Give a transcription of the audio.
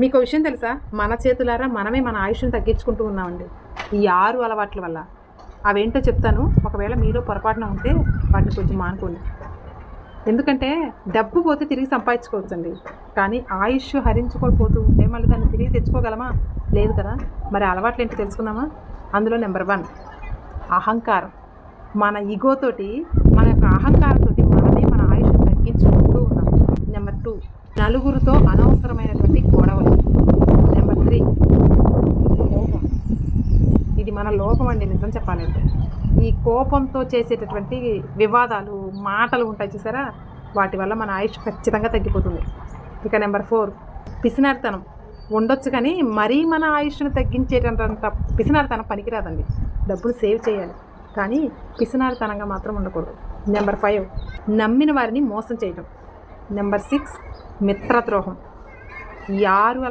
మీకు విషయం తెలుసా, మన చేతులారా మనమే మన ఆయుష్ని తగ్గించుకుంటూ ఉన్నామండి ఈ 6 అలవాట్ల వల్ల. అవేంటో చెప్తాను, ఒకవేళ మీలో పొరపాటున ఉంటే వాటిని కొంచెం మానుకోండి. ఎందుకంటే డబ్బు పోతే తిరిగి సంపాదించుకోవచ్చండి, కానీ ఆయుష్ హరించుకోకపోతూ ఉంటే మళ్ళీ దాన్ని తిరిగి తెచ్చుకోగలమా? లేదు కదా. మరి అలవాట్లు ఏంటో తెలుసుకుందామా? అందులో నెంబర్ 1 అహంకారం. మన ఈగోతోటి, మన యొక్క అహంకారంతో మనమే మన ఆయుష్ని తగ్గించుకుంటూ ఉన్నాం. నెంబర్ 2 నలుగురితో అనవసరమైనటువంటి గొడవలు. నెంబర్ 3 కోపం. ఇది మన లోపం అండి నిజం చెప్పాలంటే. ఈ కోపంతో చేసేటటువంటి వివాదాలు, మాటలు ఉంటాయి చూసారా, వాటి వల్ల మన ఆయుష్ ఖచ్చితంగా తగ్గిపోతుంది. ఇక నెంబర్ 4 పిసినారితనం. ఉండొచ్చు కానీ మరీ మన ఆయుష్ను తగ్గించేటంత పిసినారితనం పనికిరాదండి. డబ్బులు సేవ్ చేయాలి కానీ పిసినారితనంగా మాత్రం ఉండకూడదు. నెంబర్ 5 నమ్మిన వారిని మోసం చేయటం. నెంబర్ 6 మిత్రద్రోహం. ఈ 6